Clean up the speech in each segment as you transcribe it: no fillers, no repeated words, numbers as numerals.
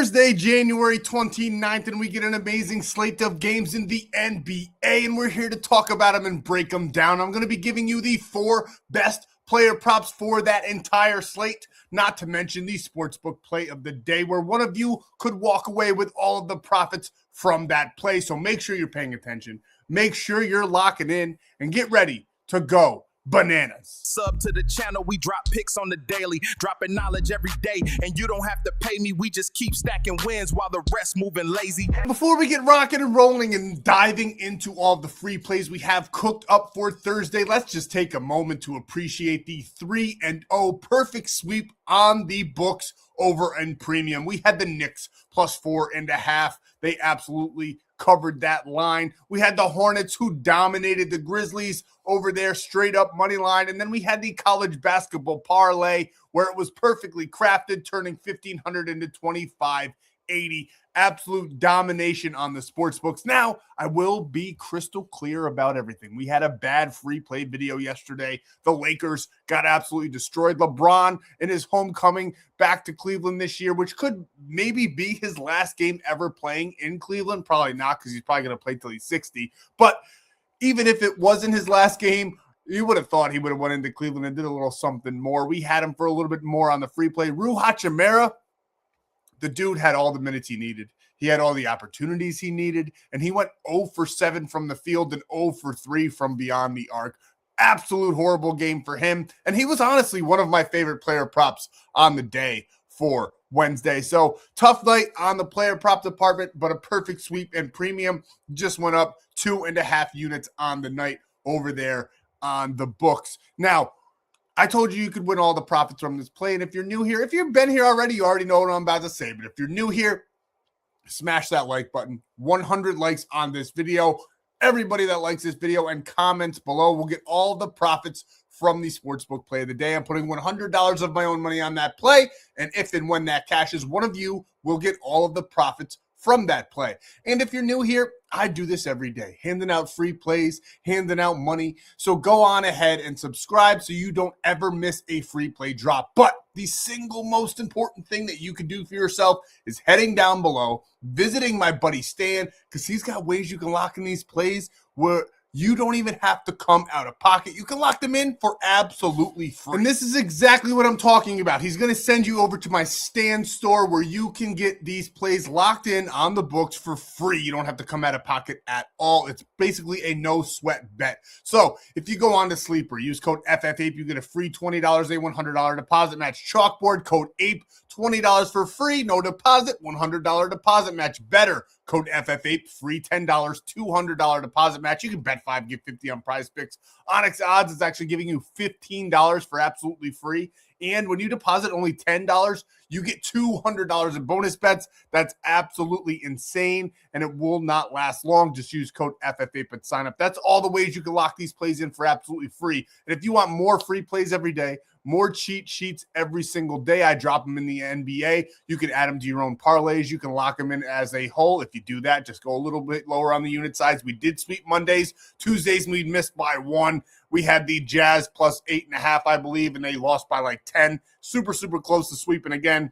Thursday, January 29th, and we get an amazing slate of games in the NBA, and we're here to talk about them and break them down. I'm going to be giving you the 4 best player props for that entire slate, not to mention the Sportsbook play of the day, where one of you could walk away with all of the profits from that play. So make sure you're paying attention. Make sure you're locking in and get ready to go bananas. Sub to the channel, we drop picks on the daily, dropping knowledge every day, and you don't have to pay me, we just keep stacking wins while the rest moving lazy. Before we get rocking and rolling and diving into all the free plays we have cooked up for Thursday, let's just take a moment to appreciate the 3-0 perfect sweep on the books over in premium. We had the Knicks plus 4.5. They absolutely covered that line. We had the Hornets, who dominated the Grizzlies over there, straight up money line. And then we had the college basketball parlay, where it was perfectly crafted, turning 1,500 into 2,580. Absolute domination on the sports books. Now, I will be crystal clear about everything. We had a bad free play video yesterday. The Lakers got absolutely destroyed. LeBron in his homecoming back to Cleveland this year, which could maybe be his last game ever playing in Cleveland. Probably not, because he's probably going to play till he's 60. But even if it wasn't his last game, you would have thought he would have went into Cleveland and did a little something more. We had him for a little bit more on the free play. Rui Hachimura, the dude had all the minutes he needed. He had all the opportunities he needed, and he went 0 for 7 from the field and 0 for 3 from beyond the arc. Absolute horrible game for him, and he was honestly one of my favorite player props on the day for Wednesday. So tough night on the player prop department, but a perfect sweep, and premium just went up 2.5 units on the night over there on the books. Now, I told you could win all the profits from this play, and if you're new here, if you've been here already, you already know what I'm about to say, but if you're new here, smash that like button. 100 likes on this video. Everybody that likes this video and comments below will get all the profits from the Sportsbook play of the day. I'm putting $100 of my own money on that play, and if and when that cashes, one of you will get all of the profits from that play. And if you're new here, I do this every day, handing out free plays, handing out money. So go on ahead and subscribe so you don't ever miss a free play drop. But the single most important thing that you can do for yourself is heading down below, visiting my buddy Stan, because he's got ways you can lock in these plays where you don't even have to come out of pocket. You can lock them in for absolutely free. And this is exactly what I'm talking about. He's going to send you over to my Stan.store, where you can get these plays locked in on the books for free. You don't have to come out of pocket at all. It's basically a no sweat bet. So if you go on to Sleeper, use code FFAPE, you get a free $20, a $100 deposit match. Chalkboard, code APE, $20 for free, no deposit, $100 deposit match. Better, code FFAPE, free $10, $200 deposit match. You can bet 5, get 50 on Prizepicks. Onyx Odds is actually giving you $15 for absolutely free. And when you deposit only $10, you get $200 in bonus bets. That's absolutely insane, and it will not last long. Just use code FFAPE at sign up. That's all the ways you can lock these plays in for absolutely free. And if you want more free plays every day, more cheat sheets every single day, I drop them in the NBA. You can add them to your own parlays. You can lock them in as a whole. If you do that, just go a little bit lower on the unit size. We did sweep Mondays. Tuesdays, we missed by 1. We had the Jazz plus 8.5, I believe, and they lost by like 10. Super, super close to sweeping again.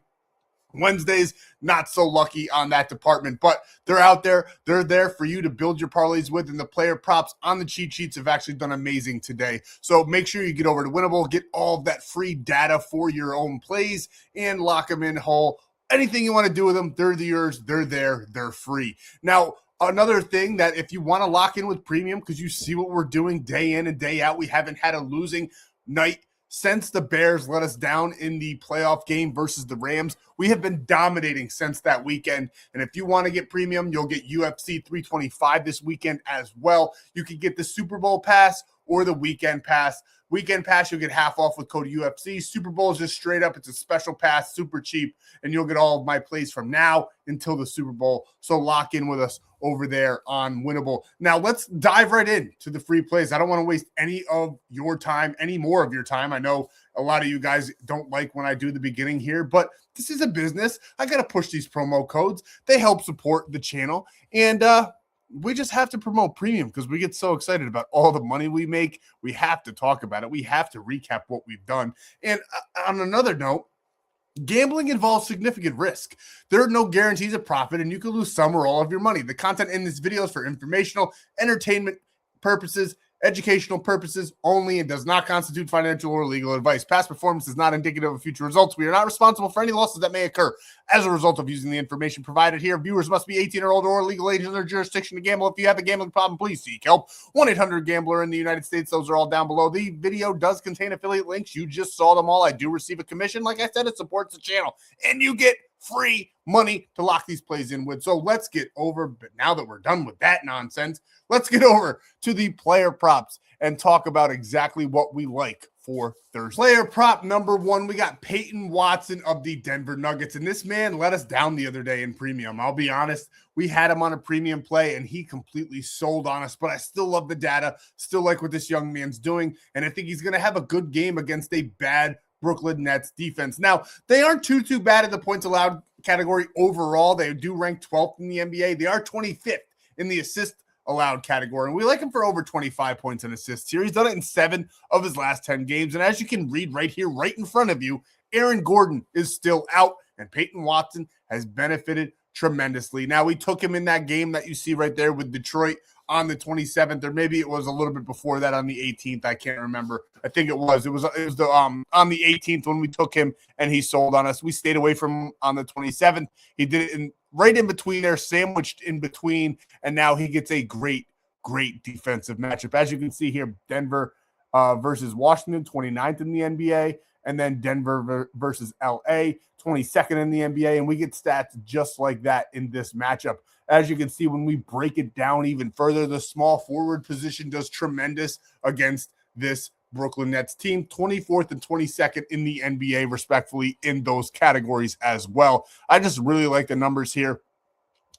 Wednesdays, not so lucky on that department, but they're out there. They're there for you to build your parlays with, and the player props on the cheat sheets have actually done amazing today. So make sure you get over to Winnable, get all of that free data for your own plays, and lock them in whole. Anything you want to do with them, they're yours. They're there. They're free. Now, another thing that if you want to lock in with premium, because you see what we're doing day in and day out, we haven't had a losing night since the Bears let us down in the playoff game versus the Rams. We have been dominating since that weekend. And if you want to get premium, you'll get UFC 325 this weekend as well. You can get the Super Bowl pass or the weekend pass. Weekend pass, you'll get half off with code UFC. Super Bowl is just straight up. It's a special pass, super cheap, and you'll get all of my plays from now until the Super Bowl. So lock in with us over there on Winnable. Now, let's dive right in to the free plays. I don't want to waste any of your time, any more of your time. I know a lot of you guys don't like when I do the beginning here, but this is a business. I got to push these promo codes. They help support the channel, and we just have to promote premium because we get so excited about all the money we make. We have to talk about it. We have to recap what we've done. And on another note, Gambling involves significant risk. There are no guarantees of profit, and you could lose some or all of your money. The content in this video is for informational, entertainment purposes, educational purposes only, and does not constitute financial or legal advice. Past performance is not indicative of future results. We are not responsible for any losses that may occur as a result of using the information provided here. Viewers must be 18 or older or legal age in their jurisdiction to gamble. If you have a gambling problem, please seek help. 1-800-GAMBLER in the United States. Those are all down below. The video does contain affiliate links. You just saw them all. I do receive a commission. Like I said, it supports the channel, and you get free money to lock these plays in with. So let's get over, but now that we're done with that nonsense, let's get over to the player props and talk about exactly what we like for Thursday. Player prop number 1, we got Payton Watson of the Denver Nuggets, and this man let us down the other day in premium. I'll be honest, we had him on a premium play, and he completely sold on us, but I still love the data, still like what this young man's doing, and I think he's going to have a good game against a bad Brooklyn Nets defense. Now, they aren't too bad at the points allowed category overall. They do rank 12th in the NBA. They are 25th in the assist allowed category, and we like him for over 25 points and assists here. He's done it in 7 of his last 10 games, and as you can read right here, right in front of you, Aaron Gordon is still out, and Payton Watson has benefited tremendously. Now, we took him in that game that you see right there with Detroit on the 27th, or maybe it was a little bit before that on the 18th. I can't remember. I think it was the on the 18th when we took him and he sold on us. We stayed away from him on the 27th. He did it right in between there, sandwiched in between, and now he gets a great defensive matchup. As you can see here, Denver versus Washington, 29th in the NBA, and then Denver versus LA, 22nd in the NBA, and we get stats just like that in this matchup. As you can see, when we break it down even further, the small forward position does tremendous against this Brooklyn Nets team, 24th and 22nd in the NBA, respectfully, in those categories as well. I just really like the numbers here.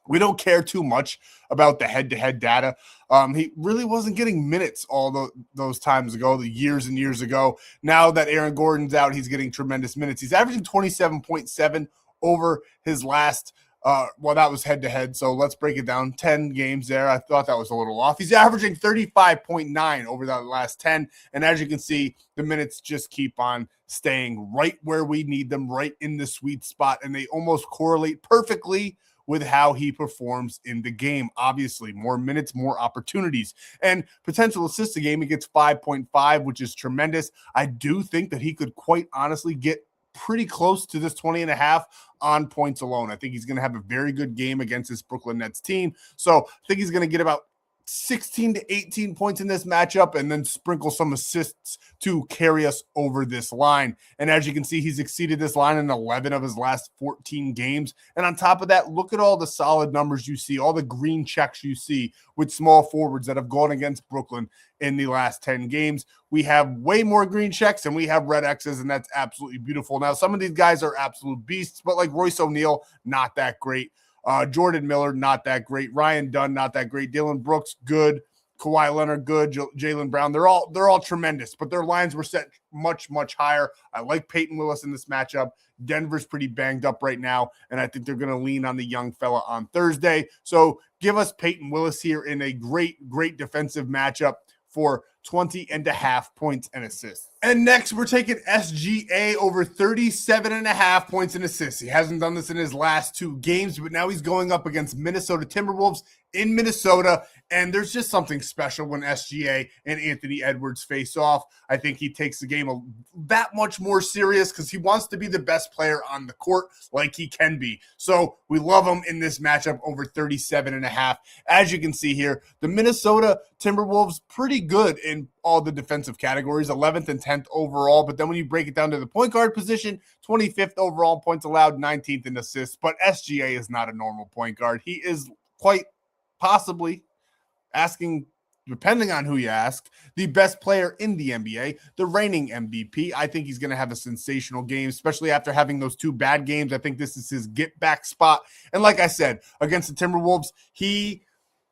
We don't care too much about the head-to-head data. He really wasn't getting minutes all those times ago, the years and years ago. Now that Aaron Gordon's out, he's getting tremendous minutes. He's averaging 27.7 over his last well, that was head-to-head, so let's break it down. 10 games there. I thought that was a little off. He's averaging 35.9 over that last 10, and as you can see, the minutes just keep on staying right where we need them, right in the sweet spot, and they almost correlate perfectly with how he performs in the game. Obviously, more minutes, more opportunities, and potential assists a game. He gets 5.5, which is tremendous. I do think that he could quite honestly get pretty close to this 20.5 on points alone. I think he's going to have a very good game against this Brooklyn Nets team. So I think he's going to get about 16 to 18 points in this matchup and then sprinkle some assists to carry us over this line. And as you can see, he's exceeded this line in 11 of his last 14 games. And on top of that, look at all the solid numbers you see, all the green checks you see with small forwards that have gone against Brooklyn in the last 10 games. We have way more green checks and we have red X's, and that's absolutely beautiful. Now, some of these guys are absolute beasts, but like Royce O'Neal, not that great. Jordan Miller, not that great. Ryan Dunn, not that great. Dylan Brooks, good. Kawhi Leonard, good. Jaylen Brown, they're all tremendous, but their lines were set much higher. I like Peyton Willis in this matchup. Denver's pretty banged up right now, and I think they're going to lean on the young fella on Thursday. So give us Peyton Willis here in a great defensive matchup for 20.5 points and assists. And next, we're taking SGA over 37.5 points and assists. He hasn't done this in his last 2 games, but now he's going up against Minnesota Timberwolves in Minnesota, and there's just something special when SGA and Anthony Edwards face off. I think he takes the game that much more serious because he wants to be the best player on the court like he can be. So we love him in this matchup over 37.5. As you can see here, the Minnesota Timberwolves pretty good in all the defensive categories, 11th and 10th overall. But then when you break it down to the point guard position, 25th overall in points allowed, 19th in assists. But SGA is not a normal point guard. He is quite possibly, asking, depending on who you ask, the best player in the NBA, the reigning MVP. I think he's going to have a sensational game, especially after having those 2 bad games. I think this is his get-back spot. And like I said, against the Timberwolves, he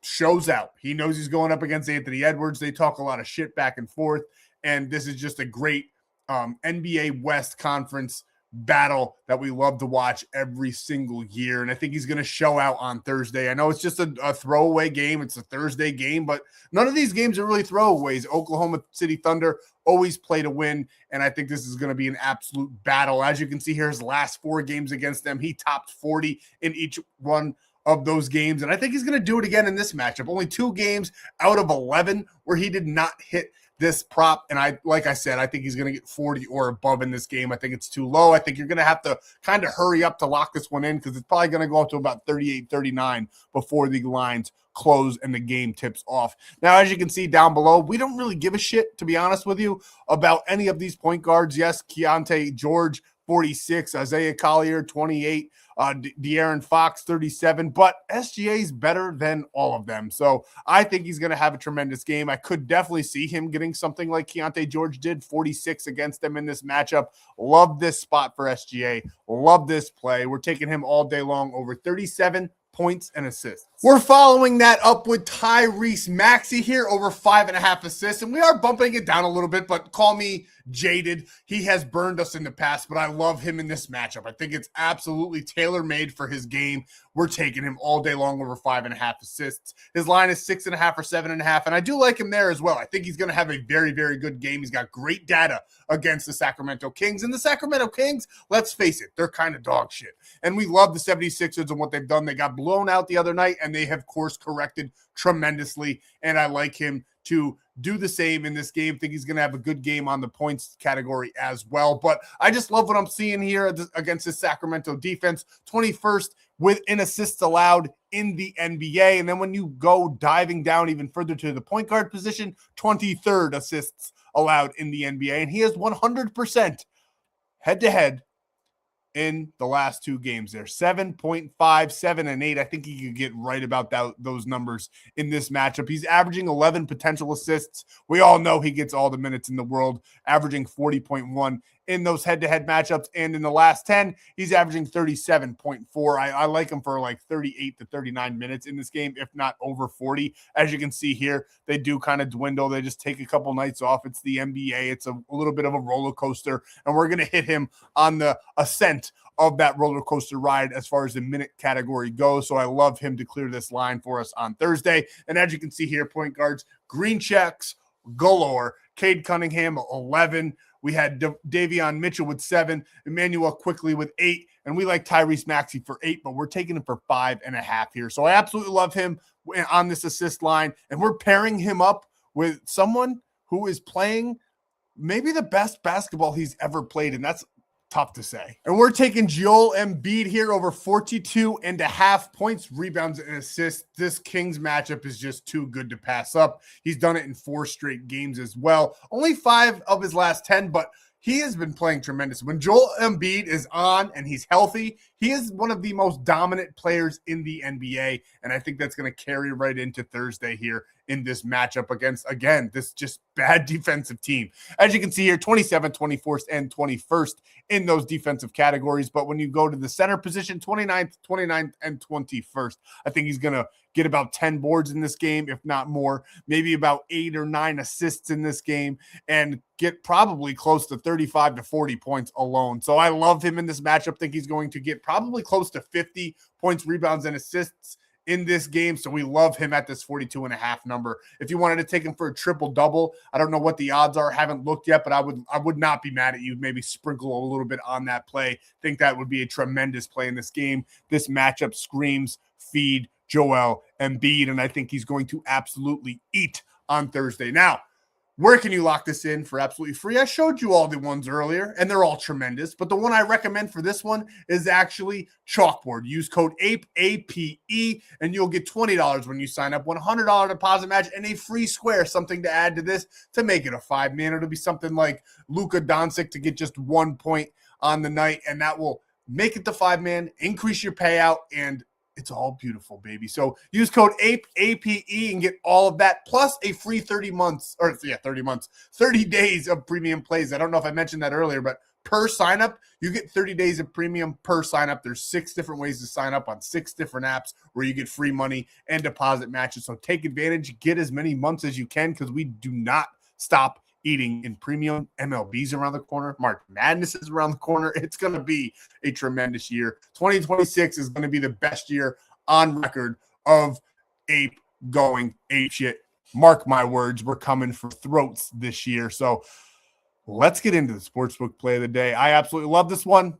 shows out. He knows he's going up against Anthony Edwards. They talk a lot of shit back and forth, and this is just a great NBA West Conference battle that we love to watch every single year. And I think he's going to show out on Thursday. I know it's just a throwaway game. It's a Thursday game, but none of these games are really throwaways. Oklahoma City Thunder always play to win, and I think this is going to be an absolute battle. As you can see here, his last 4 games against them, he topped 40 in each one of those games, and I think he's going to do it again in this matchup. Only 2 games out of 11 where he did not hit this prop, and like I said, I think he's going to get 40 or above in this game. I think it's too low. I think you're going to have to kind of hurry up to lock this one in because it's probably going to go up to about 38, 39 before the lines close and the game tips off. Now, as you can see down below, we don't really give a shit, to be honest with you, about any of these point guards. Yes, Keontae George, 46, Isaiah Collier, 28, De'Aaron Fox, 37, but SGA is better than all of them. So I think he's going to have a tremendous game. I could definitely see him getting something like Keontae George did, 46 against them in this matchup. Love this spot for SGA. Love this play. We're taking him all day long, over 37 points and assists. We're following that up with Tyrese Maxey here, over 5.5 assists, and we are bumping it down a little bit, but call me jaded. He has burned us in the past, but I love him in this matchup. I think it's absolutely tailor-made for his game. We're taking him all day long, over 5.5 assists. His line is 6.5 or 7.5, and I do like him there as well. I think he's going to have a very, very good game. He's got great data against the Sacramento Kings, and the Sacramento Kings, let's face it, they're kind of dog shit, and we love the 76ers and what they've done. They got blown out the other night, and they have course corrected tremendously, and I like him to do the same in this game. Think he's going to have a good game on the points category as well. But I just love what I'm seeing here against the Sacramento defense. 21st in assists allowed in the NBA. And then when you go diving down even further to the point guard position, 23rd assists allowed in the NBA. And he has 100% head-to-head in the last 2 games there. 7.5, 7, and 8. I think he could get right about those numbers in this matchup. He's averaging 11 potential assists. We all know he gets all the minutes in the world, averaging 40.1 in those head-to-head matchups. And in the last 10, he's averaging 37.4. I like him for like 38 to 39 minutes in this game, if not over 40. As you can see here, they do kind of dwindle. They just take a couple nights off. It's the NBA. It's a little bit of a roller coaster, and we're going to hit him on the ascent of that roller coaster ride as far as the minute category goes. So I love him to clear this line for us on Thursday. And as you can see here, point guards, green checks galore. Cade Cunningham, 11. We had Davion Mitchell with 7, Emmanuel Quickly with 8, and we like Tyrese Maxey for 8, but we're taking him for 5.5 here. So I absolutely love him on this assist line, and we're pairing him up with someone who is playing maybe the best basketball he's ever played, and that's tough to say. And we're taking Joel Embiid here, over 42.5 points, rebounds, and assists. This Kings matchup is just too good to pass up. He's done it in 4 straight games as well. Only 5 of his last 10, but he has been playing tremendous. When Joel Embiid is on and he's healthy, he is one of the most dominant players in the NBA, and I think that's going to carry right into Thursday here in this matchup against, again, this just bad defensive team. As you can see here, 27th, 24th, and 21st in those defensive categories, but when you go to the center position, 29th, 29th, and 21st, I think he's going to get about 10 boards in this game, if not more, maybe about 8 or 9 assists in this game, and get probably close to 35 to 40 points alone. So I love him in this matchup. Think he's going to get probably close to 50 points, rebounds, and assists in this game. So we love him at this 42.5 number. If you wanted to take him for a triple-double, I don't know what the odds are. Haven't looked yet, but I would not be mad at you. Maybe sprinkle a little bit on that play. Think that would be a tremendous play in this game. This matchup screams feed Joel Embiid, and I think he's going to absolutely eat on Thursday. Now, where can you lock this in for absolutely free? I showed you all the ones earlier, and they're all tremendous. But the one I recommend for this one is actually Chalkboard. Use code APE, A-P-E, and you'll get $20 when you sign up. $100 deposit match and a free square, something to add to this to make it a 5-man. It'll be something like Luka Doncic to get just 1 point on the night, and that will make it the 5-man, increase your payout, and it's all beautiful, baby. So use code APE, A-P-E, and get all of that, plus a free 30 days of premium plays. I don't know if I mentioned that earlier, but per sign-up, you get 30 days of premium per sign-up. There's 6 different ways to sign up on 6 different apps where you get free money and deposit matches. So take advantage, get as many months as you can, because we do not stop eating in premium. MLB's around the corner. March Madness is around the corner. It's going to be a tremendous year. 2026 is going to be the best year on record of ape going ape shit. Mark my words, we're coming for throats this year. So let's get into the Sportsbook play of the day. I absolutely love this one.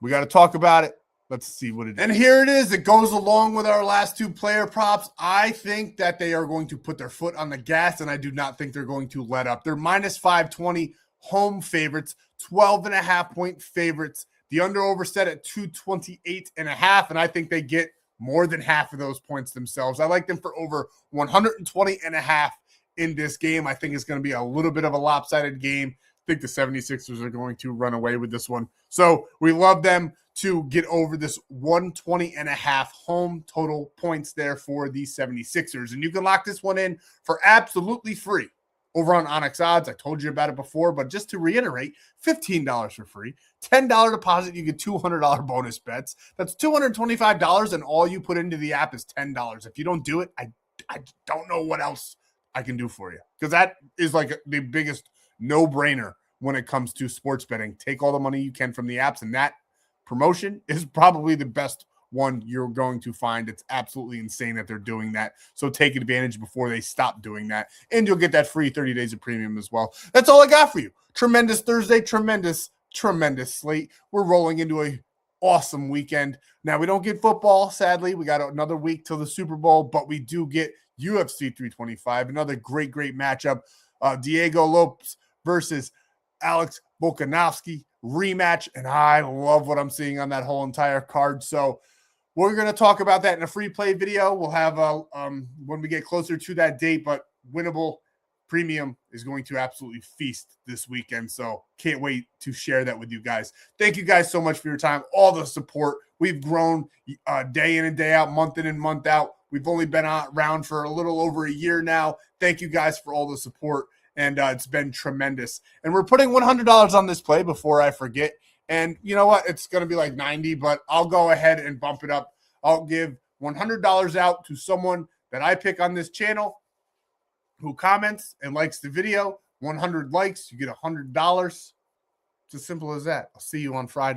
We got to talk about it. Let's see what it is. And here it is. It goes along with our last two player props. I think that they are going to put their foot on the gas, and I do not think they're going to let up. They're minus 520 home favorites, 12.5-point favorites. The under-over set at 228.5, and I think they get more than half of those points themselves. I like them for over 120.5 in this game. I think it's going to be a little bit of a lopsided game. I think the 76ers are going to run away with this one. So we love them to get over this 120.5 home total points there for the 76ers. And you can lock this one in for absolutely free over on Onyx Odds. I told you about it before, but just to reiterate, $15 for free, $10 deposit, you get $200 bonus bets. That's $225, and all you put into the app is $10. If you don't do it, I don't know what else I can do for you, because that is like the biggest no-brainer when it comes to sports betting. Take all the money you can from the apps, and that promotion is probably the best one you're going to find. It's absolutely insane that they're doing that. So take advantage before they stop doing that. And you'll get that free 30 days of premium as well. That's all I got for you. Tremendous Thursday, tremendous slate. We're rolling into a awesome weekend. Now, we don't get football, sadly. We got another week till the Super Bowl, but we do get UFC 325, another great matchup. Diego Lopes versus Alex Volkanovski rematch, and I love what I'm seeing on that whole entire card. So we're going to talk about that in a free play video. We'll have when we get closer to that date, but Winnable Premium is going to absolutely feast this weekend. So can't wait to share that with you guys. Thank you guys so much for your time, all the support. We've grown day in and day out, month in and month out. We've only been around for a little over a year now. Thank you guys for all the support. And it's been tremendous. And we're putting $100 on this play before I forget. And you know what? It's going to be like 90, but I'll go ahead and bump it up. I'll give $100 out to someone that I pick on this channel who comments and likes the video. 100 likes, you get $100. It's as simple as that. I'll see you on Friday.